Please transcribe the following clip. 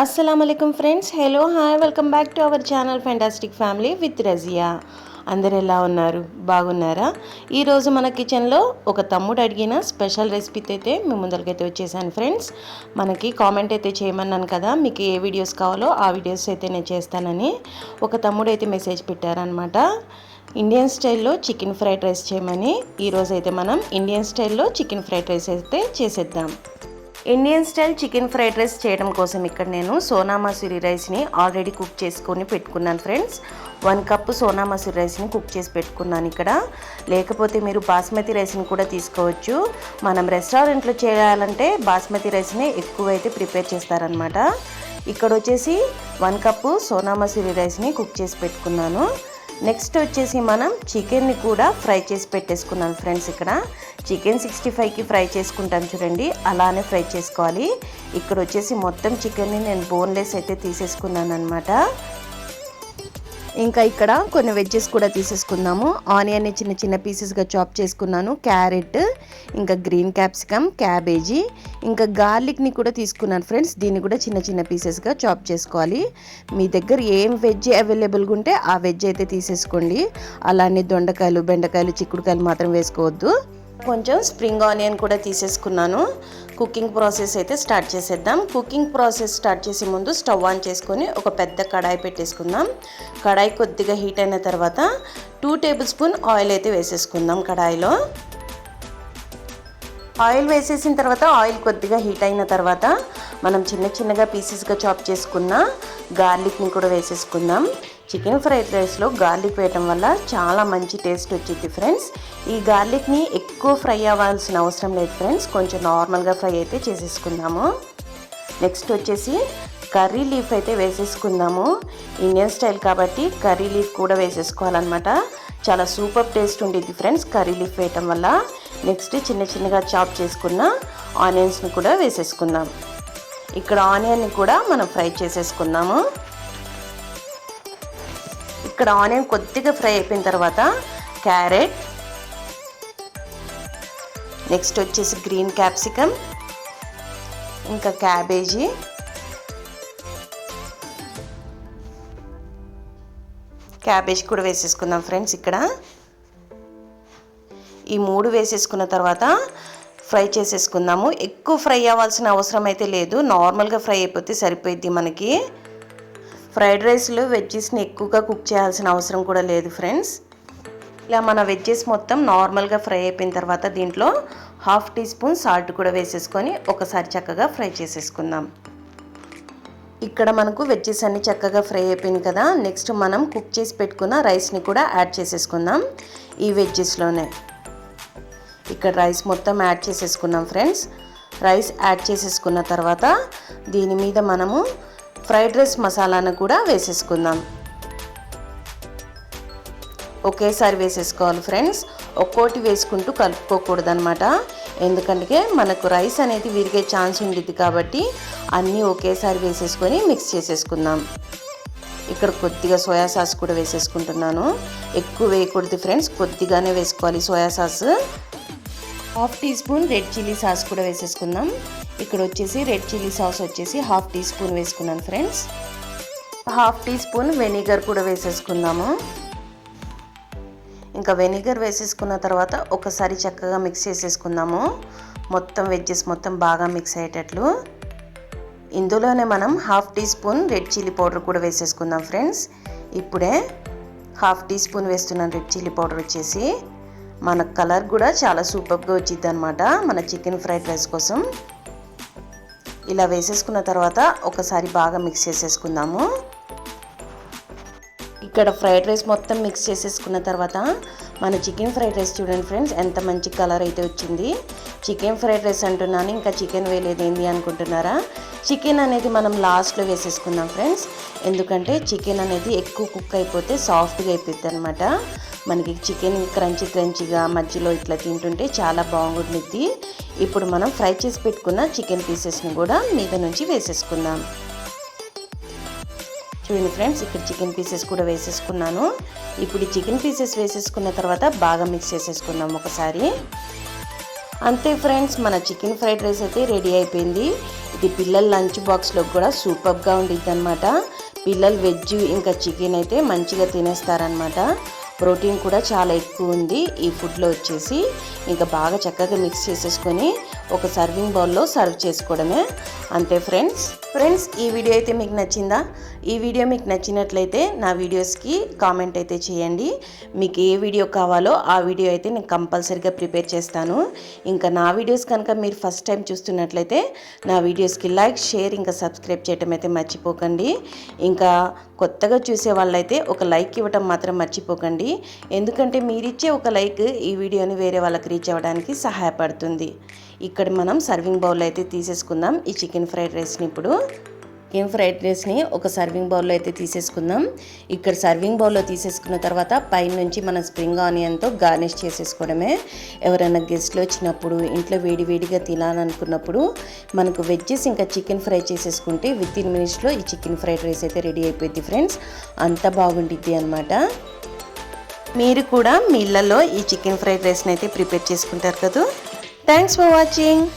అస్సలాముఅలైకుం friends, hello hi, welcome back to our channel fantastic family with Razia. అందరు ఎలా ఉన్నారు? బాగున్నారా? ఈరోజు మన కిచెన్లో ఒక తమ్ముడు అడిగిన స్పెషల్ రెసిపీతో అయితే మేము ముందరికైతే వచ్చేసాను ఫ్రెండ్స్. మనకి కామెంట్ అయితే చేయమన్నాను కదా, మీకు ఏ వీడియోస్ కావాలో ఆ వీడియోస్ అయితే నేను చేస్తానని ఒక తమ్ముడు అయితే మెసేజ్ పెట్టారనమాట. ఇండియన్ స్టైల్లో చికెన్ ఫ్రైడ్ రైస్ చేయమని. ఈరోజు అయితే మనం ఇండియన్ స్టైల్లో చికెన్ ఫ్రైడ్ రైస్ అయితే చేసేద్దాం. Indian style chicken fried rice చేయడం కోసం ఇక్కడ నేను సోనా మసూరి రైస్ని ఆల్రెడీ కుక్ చేసుకొని పెట్టుకున్నాను ఫ్రెండ్స్. 1 కప్పు సోనా మసూరి రైస్ని కుక్ చేసి పెట్టుకున్నాను ఇక్కడ. లేకపోతే మీరు బాస్మతి రైస్ని కూడా తీసుకోవచ్చు. మనం రెస్టారెంట్లో చేయాలంటే బాస్మతి రైస్ని ఎక్కువైతే ప్రిపేర్ చేస్తారనమాట. ఇక్కడ వచ్చేసి 1 కప్పు సోనా మసూరి రైస్ని కుక్ చేసి పెట్టుకున్నాను. నెక్స్ట్ వచ్చేసి మనం చికెన్ని కూడా ఫ్రై చేసి పెట్టేసుకున్నాను ఫ్రెండ్స్. ఇక్కడ చికెన్ 65కి ఫ్రై చేసుకుంటాం చూడండి, అలానే ఫ్రై చేసుకోవాలి. ఇక్కడ వచ్చేసి మొత్తం చికెన్ని నేను బోన్లెస్ అయితే తీసేసుకున్నాను అనమాట. ఇంకా ఇక్కడ కొన్ని వెజ్జెస్ కూడా తీసేసుకుందాము. ఆనియన్ని చిన్న చిన్న పీసెస్గా చాప్ చేసుకున్నాను, క్యారెట్, ఇంకా గ్రీన్ క్యాప్సికమ్, క్యాబేజీ, ఇంకా గార్లిక్ని కూడా తీసుకున్నాను ఫ్రెండ్స్. దీన్ని కూడా చిన్న చిన్న పీసెస్గా చాప్ చేసుకోవాలి. మీ దగ్గర ఏం వెజ్ అవైలబుల్గా ఉంటే ఆ వెజ్ అయితే తీసేసుకోండి. అలానే దొండకాయలు, బెండకాయలు, చిక్కుడుకాయలు మాత్రం వేసుకోవద్దు. కొంచెం స్ప్రింగ్ ఆనియన్ కూడా తీసేసుకున్నాను. కుకింగ్ ప్రాసెస్ అయితే స్టార్ట్ చేసేద్దాం. కుకింగ్ ప్రాసెస్ స్టార్ట్ చేసే ముందు స్టవ్ ఆన్ చేసుకొని ఒక పెద్ద కడాయి పెట్టేసుకుందాం. కడాయి కొద్దిగా హీట్ అయిన తర్వాత 2 టేబుల్ స్పూన్ ఆయిల్ అయితే వేసేసుకుందాం. కడాయిలో ఆయిల్ వేసేసిన తర్వాత ఆయిల్ కొద్దిగా హీట్ అయిన తర్వాత మనం చిన్న చిన్నగా పీసెస్గా చాప్ చేసుకున్న గార్లిక్ని కూడా వేసేసుకుందాం. చికెన్ ఫ్రైడ్ రైస్లో గార్లిక్ వేయటం వల్ల చాలా మంచి టేస్ట్ వచ్చింది ఫ్రెండ్స్. ఈ గార్లిక్ని ఎక్కువ ఫ్రై అవ్వాల్సిన అవసరం లేదు ఫ్రెండ్స్, కొంచెం నార్మల్గా ఫ్రై అయితే చేసేసుకుందాము. నెక్స్ట్ వచ్చేసి కర్రీ లీఫ్ అయితే వేసేసుకుందాము. ఇండియన్ స్టైల్ కాబట్టి కర్రీ లీఫ్ కూడా వేసేసుకోవాలన్నమాట. చాలా సూపర్ టేస్ట్ ఉండేది ఫ్రెండ్స్ కర్రీ లీఫ్ వేయటం వల్ల. నెక్స్ట్ చిన్న చిన్నగా చాప్ చేసుకున్న ఆనియన్స్ని కూడా వేసేసుకుందాం. ఇక్కడ ఆనియన్ని కూడా మనం ఫ్రై చేసేసుకుందాము. ఇక్కడ ఆనియన్ కొద్దిగా ఫ్రై అయిపోయిన తర్వాత క్యారెట్, నెక్స్ట్ వచ్చేసి గ్రీన్ క్యాప్సికమ్, ఇంకా క్యాబేజీ, క్యాబేజ్ కూడా వేసేసుకుందాం ఫ్రెండ్స్. ఇక్కడ ఈ 3 వేసేసుకున్న తర్వాత ఫ్రై చేసేసుకుందాము. ఎక్కువ ఫ్రై అవ్వాల్సిన అవసరం అయితే లేదు, నార్మల్గా ఫ్రై అయిపోతే సరిపోయిద్ది మనకి. ఫ్రైడ్ రైస్లో వెజ్జెస్ని ఎక్కువగా కుక్ చేయాల్సిన అవసరం కూడా లేదు ఫ్రెండ్స్. ఇలా మన వెజ్జెస్ మొత్తం నార్మల్గా ఫ్రై అయిపోయిన తర్వాత దీంట్లో 1/2 టీ స్పూన్ సాల్ట్ కూడా వేసేసుకొని ఒకసారి చక్కగా ఫ్రై చేసేసుకుందాం. ఇక్కడ మనకు వెజ్జెస్ అన్ని చక్కగా ఫ్రై అయిపోయింది కదా. నెక్స్ట్ మనం కుక్ చేసి పెట్టుకున్న రైస్ని కూడా యాడ్ చేసేసుకుందాం ఈ వెజ్జెస్లోనే. ఇక్కడ రైస్ మొత్తం యాడ్ చేసేసుకున్నాం ఫ్రెండ్స్. రైస్ యాడ్ చేసేసుకున్న తర్వాత దీని మీద మనము ఫ్రైడ్ రైస్ మసాలాను కూడా వేసేసుకుందాం. ఒకేసారి వేసేసుకోవాలి ఫ్రెండ్స్, ఒక్కోటి వేసుకుంటూ కలుపుకోకూడదు అనమాట. ఎందుకంటే మనకు రైస్ అనేది విరిగే ఛాన్స్ ఉంటుంది కాబట్టి అన్నీ ఒకేసారి వేసేసుకొని మిక్స్ చేసేసుకుందాం. ఇక్కడ కొద్దిగా సోయా సాస్ కూడా వేసేసుకుంటున్నాను. ఎక్కువ వేయకూడదు ఫ్రెండ్స్, కొద్దిగానే వేసుకోవాలి soya sauce. 1/2 teaspoon red chilli sauce కూడా వేసేసుకుందాం. ఇక్కడ వచ్చేసి రెడ్ చిల్లీ సాస్ వచ్చేసి 1/2 టీ స్పూన్ వేసుకున్నాను ఫ్రెండ్స్. 1/2 టీ స్పూన్ వెనిగర్ కూడా వేసేసుకుందాము. ఇంకా వెనిగర్ వేసేసుకున్న తర్వాత ఒకసారి చక్కగా మిక్స్ చేసేసుకుందాము. మొత్తం వెజ్జెస్ మొత్తం బాగా మిక్స్ అయ్యేటట్లు. ఇందులోనే మనం 1/2 teaspoon red chilli powder కూడా వేసేసుకుందాం ఫ్రెండ్స్. ఇప్పుడే 1/2 టీ స్పూన్ వేస్తున్నాను రెడ్ చిల్లీ పౌడర్ వచ్చేసి. మన కలర్ కూడా చాలా సూపర్గా వచ్చింది అనమాట మన చికెన్ ఫ్రైడ్ రైస్ కోసం. ఇలా వేసేసుకున్న తర్వాత ఒకసారి బాగా మిక్స్ చేసేసుకుందాము. ఇక్కడ ఫ్రైడ్ రైస్ మొత్తం మిక్స్ చేసేసుకున్న తర్వాత మన చికెన్ ఫ్రైడ్ రైస్ చూడండి ఫ్రెండ్స్, ఎంత మంచి కలర్ అయితే వచ్చింది. చికెన్ ఫ్రైడ్ రైస్ అంటున్నాను, ఇంకా చికెన్ వేయలేదు ఏంది అనుకుంటున్నారా? చికెన్ అనేది మనం లాస్ట్లో వేసేసుకుందాం ఫ్రెండ్స్. ఎందుకంటే చికెన్ అనేది ఎక్కువ కుక్ అయిపోతే సాఫ్ట్గా అయిపోద్ది అనమాట. మనకి చికెన్ క్రంచీగా మధ్యలో ఇట్లా తింటుంటే చాలా బాగుంటుంది. ఇప్పుడు మనం ఫ్రై చేసి పెట్టుకున్న చికెన్ పీసెస్ని కూడా మీద నుంచి వేసేసుకుందాం. చూడండి ఫ్రెండ్స్, ఇక్కడ చికెన్ పీసెస్ కూడా వేసేసుకున్నాను. ఇప్పుడు ఈ చికెన్ పీసెస్ వేసేసుకున్న తర్వాత బాగా మిక్స్ చేసేసుకుందాం ఒకసారి. అంతే ఫ్రెండ్స్, మన చికెన్ ఫ్రైడ్ రైస్ అయితే రెడీ అయిపోయింది. ఇది పిల్లల లంచ్ బాక్స్లో కూడా సూపర్గా ఉండిద్ది అనమాట. పిల్లలు వెజ్ ఇంకా చికెన్ అయితే మంచిగా తినేస్తారనమాట. ప్రోటీన్ కూడా చాలా ఎక్కువ ఉంది ఈ ఫుడ్లో వచ్చేసి. ఇంకా బాగా చక్కగా మిక్స్ చేసేసుకొని ఒక సర్వింగ్ బౌల్లో సర్వ్ చేసుకోవడమే, అంతే ఫ్రెండ్స్. ఈ వీడియో అయితే మీకు నచ్చిందా? ఈ వీడియో మీకు నచ్చినట్లయితే నా వీడియోస్కి కామెంట్ అయితే చేయండి. మీకు ఏ వీడియో కావాలో ఆ వీడియో అయితే నేను కంపల్సరీగా ప్రిపేర్ చేస్తాను. ఇంకా నా వీడియోస్ కనుక మీరు ఫస్ట్ టైం చూస్తున్నట్లయితే నా వీడియోస్కి లైక్, షేర్ ఇంకా సబ్స్క్రైబ్ చేయడం అయితే మర్చిపోకండి. ఇంకా కొత్తగా చూసే వాళ్ళైతే ఒక లైక్ ఇవ్వటం మాత్రం మర్చిపోకండి. ఎందుకంటే మీరిచ్చే ఒక లైక్ ఈ వీడియోని వేరే వాళ్ళకి రీచ్ అవ్వడానికి సహాయపడుతుంది. ఇక్కడ మనం సర్వింగ్ బౌల్ అయితే తీసేసుకుందాం ఈ చికెన్ ఫ్రైడ్ రైస్ని. ఇప్పుడు చికెన్ ఫ్రైడ్ రైస్ని ఒక సర్వింగ్ బౌల్లో అయితే తీసేసుకుందాం. ఇక్కడ సర్వింగ్ బౌల్లో తీసేసుకున్న తర్వాత పైనుంచి మనం స్ప్రింగ్ ఆనియన్తో గార్నిష్ చేసేసుకోవడమే. ఎవరైనా గెస్ట్లు వచ్చినప్పుడు ఇంట్లో వేడివేడిగా తినాలనుకున్నప్పుడు మనకు వెజ్జెస్ ఇంకా చికెన్ ఫ్రై చేసేసుకుంటే వితిన్ మినిట్స్లో ఈ చికెన్ ఫ్రైడ్ రైస్ అయితే రెడీ అయిపోయింది ఫ్రెండ్స్. అంత బాగుండిద్ది అనమాట. మీరు కూడా మీ ఇళ్ళల్లో ఈ చికెన్ ఫ్రైడ్ రైస్ని అయితే ప్రిపేర్ చేసుకుంటారు కదా. Thanks for watching.